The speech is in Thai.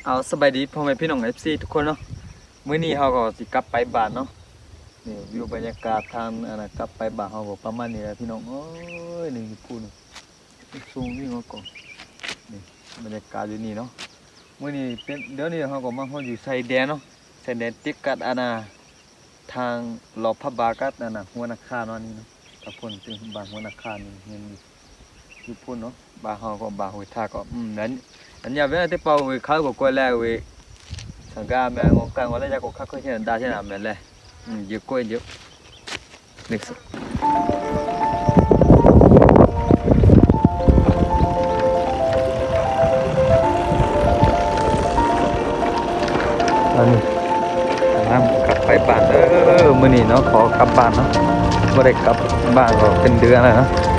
เอาสบายดีพ่อแม่พี่น้อง FC ทุกคนเนาะมื้อนี้เฮาก็สิกลับไปบ้านเนาะนี่วิวบรรยากาศทางกลับไปบ้านเฮาก็ประมาณนี้แหละพี่น้องโอ้ยนี่พูดสูงนี่เนาะก่อนนี่บรรยากาศอยู่นี่เนาะมื้อนี้เป็นเดี๋ยวนี้เฮาก็มาฮอดอยู่ชายแดนเนาะชายแดนติดกับทางรอบพระบากัดหัวนาคาเนาะนี่เนาะกับพุ่นเป็นบ้านหัวนาคานี่เห็นอยู่พุ่นเนาะบ้านเฮาก็บ้านห้วยทาก็นั้นanh nhà với cái bao người khá của quay lại với thằng ca mẹ ngon càng có lấy ra của khác có chuyện đa thế nào mẹ này vừa quay vừa lịch sử anh làm cặp phải bàn đó mình nó khó cặp bàn nó có đây cặp bàn rồiเป็นเดือนแล้วนะ